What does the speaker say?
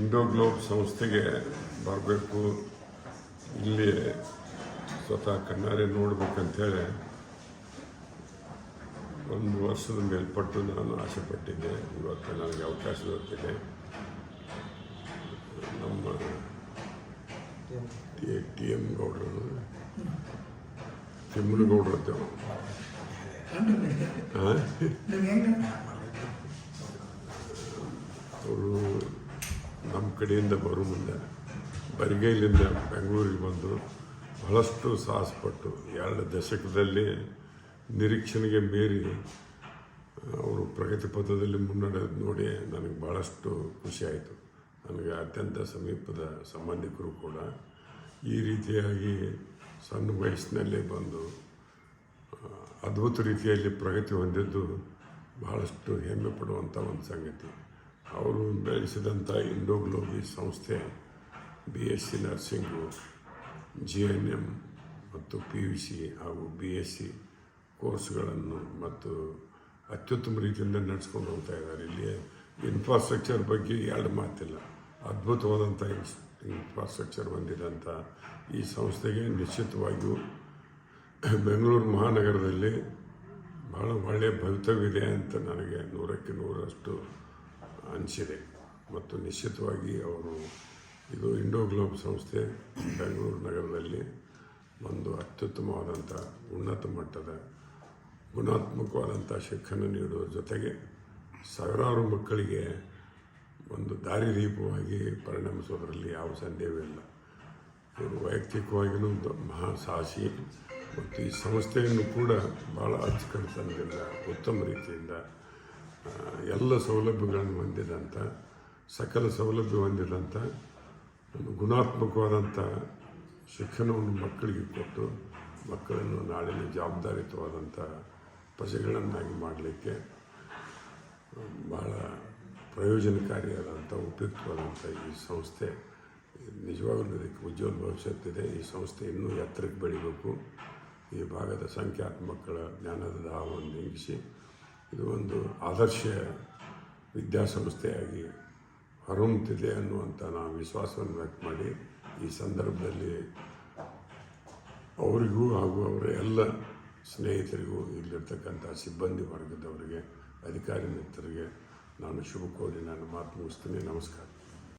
Indo globe ಸಂಸ್ಥೆಗೆ ಬರಬೇಕು, ಇಲ್ಲಿ ಸ್ವತಃ ಕಣ್ಣಾರೆ ನೋಡ್ಬೇಕಂತೇಳಿ ಒಂದು ವರ್ಷದ ಮೇಲ್ಪಟ್ಟು ನಾನು ಆಸೆಪಟ್ಟಿದ್ದೆ. ಇವತ್ತು ನನಗೆ ಅವಕಾಶ ದೊರೆತಿದೆ. ನಮ್ಮ ಟಿ ಎಮ್ ಗೌಡರು ತಿಮ್ಮನಗೌಡರು ಅವರು ನಮ್ಮ ಕಡೆಯಿಂದ ಬರೋ ಮುಂದೆ ಬರಿಗೈಲಿಂದ ಬೆಂಗಳೂರಿಗೆ ಬಂದು ಬಹಳಷ್ಟು ಸಾಹಸಪಟ್ಟು 2 ದಶಕದಲ್ಲಿ ನಿರೀಕ್ಷಣೆಗೆ ಮೀರಿ ಅವರು ಪ್ರಗತಿ ಪಥದಲ್ಲಿ ಮುನ್ನಡೆದು ನೋಡಿ ನನಗೆ ಭಾಳಷ್ಟು ಖುಷಿಯಾಯಿತು. ನನಗೆ ಅತ್ಯಂತ ಸಮೀಪದ ಸಂಬಂಧಿಕರು ಕೂಡ ಈ ರೀತಿಯಾಗಿ ಸಣ್ಣ ವಯಸ್ಸಿನಲ್ಲೇ ಬಂದು ಅದ್ಭುತ ರೀತಿಯಲ್ಲಿ ಪ್ರಗತಿ ಹೊಂದಿದ್ದು ಬಹಳಷ್ಟು ಹೆಮ್ಮೆ ಪಡುವಂಥ ಒಂದು ಸಂಗತಿ. ಅವರು ಬೆಳೆಸಿದಂಥ ಇಂಡೋ ಗ್ಲೋಬಿ ಸಂಸ್ಥೆ BSc ನರ್ಸಿಂಗು, GNM ಮತ್ತು PUC ಹಾಗೂ BSc ಕೋರ್ಸ್ಗಳನ್ನು ಮತ್ತು ಅತ್ಯುತ್ತಮ ರೀತಿಯಿಂದ ನಡೆಸ್ಕೊಂಡು ಹೋಗ್ತಾ ಇದ್ದಾರೆ. ಇಲ್ಲಿ ಇನ್ಫ್ರಾಸ್ಟ್ರಕ್ಚರ್ ಬಗ್ಗೆ 2 ಮಾತಿಲ್ಲ. ಅದ್ಭುತವಾದಂಥ ಇನ್ಫ್ರಾಸ್ಟ್ರಕ್ಚರ್ ಹೊಂದಿದಂಥ ಈ ಸಂಸ್ಥೆಗೆ ನಿಶ್ಚಿತವಾಗಿಯೂ ಬೆಂಗಳೂರು ಮಹಾನಗರದಲ್ಲಿ ಭಾಳ ಒಳ್ಳೆಯ ಭವಿತವ್ಯವಿದೆ ಅಂತ ನನಗೆ 100ಕ್ಕೆ 100ರಷ್ಟು ಅನಿಸಿದೆ. ಮತ್ತು ನಿಶ್ಚಿತವಾಗಿ ಅವರು ಇದು ಇಂಡೋ ಗ್ಲೋಬ್ ಸಂಸ್ಥೆ ಬೆಂಗಳೂರು ನಗರದಲ್ಲಿ ಒಂದು ಅತ್ಯುತ್ತಮವಾದಂಥ ಉನ್ನತ ಮಟ್ಟದ ಗುಣಾತ್ಮಕವಾದಂಥ ಶಿಕ್ಷಣ ನೀಡುವ ಜೊತೆಗೆ ಸಾವಿರಾರು ಮಕ್ಕಳಿಗೆ ಒಂದು ದಾರಿದೀಪವಾಗಿ ಪರಿಣಮಿಸೋದರಲ್ಲಿ ಯಾವ ಸಂದೇಹವಿಲ್ಲ. ಇವರು ವೈಯಕ್ತಿಕವಾಗಿಯೂ ಮಹಾ ಸಾಹಸಿ ಮತ್ತು ಈ ಸಂಸ್ಥೆಯನ್ನು ಕೂಡ ಭಾಳ ಅಚ್ಚುಕಟ್ಟುತನದಿಂದ ಉತ್ತಮ ರೀತಿಯಿಂದ ಎಲ್ಲ ಸೌಲಭ್ಯಗಳನ್ನು ಹೊಂದಿದಂಥ ಸಕಲ ಸೌಲಭ್ಯ ಹೊಂದಿದಂಥ ಒಂದು ಗುಣಾತ್ಮಕವಾದಂಥ ಶಿಕ್ಷಣವನ್ನು ಮಕ್ಕಳಿಗೆ ಕೊಟ್ಟು ಮಕ್ಕಳನ್ನು ನಾಳಿನ ಜವಾಬ್ದಾರಿಯುತವಾದಂಥ ಪ್ರಜೆಗಳನ್ನಾಗಿ ಮಾಡಲಿಕ್ಕೆ ಭಾಳ ಪ್ರಯೋಜನಕಾರಿಯಾದಂಥ ಉಪಯುಕ್ತವಾದಂಥ ಈ ಸಂಸ್ಥೆ ನಿಜವಾಗಲೂ ಇದಕ್ಕೆ ಉಜ್ವಲ ಭವಿಷ್ಯತ್ತಿದೆ. ಈ ಸಂಸ್ಥೆ ಇನ್ನೂ ಎತ್ತರಕ್ಕೆ ಬೆಳಿಬೇಕು. ಈ ಭಾಗದ ಸಂಖ್ಯಾತ ಮಕ್ಕಳ ಜ್ಞಾನದ ದಾಹವನ್ನು ನೀಗಿಸಿ ಇದು ಒಂದು ಆದರ್ಶ ವಿದ್ಯಾಸಂಸ್ಥೆಯಾಗಿ ಹೊರಹೊಮ್ಮುತ್ತಿದೆ ಅನ್ನುವಂಥ ನಾವು ವಿಶ್ವಾಸವನ್ನು ವ್ಯಕ್ತ ಮಾಡಿ ಈ ಸಂದರ್ಭದಲ್ಲಿ ಅವರಿಗೂ ಹಾಗೂ ಅವರ ಎಲ್ಲ ಸ್ನೇಹಿತರಿಗೂ ಇಲ್ಲಿರ್ತಕ್ಕಂಥ ಸಿಬ್ಬಂದಿ ವರ್ಗದವರಿಗೆ, ಅಧಿಕಾರಿ ಮಿತ್ರರಿಗೆ ನಾನು ಶುಭ ಕೋರಿ ನಾನು ಮಾತು ಮುಗಿಸ್ತೀನಿ. ನಮಸ್ಕಾರ.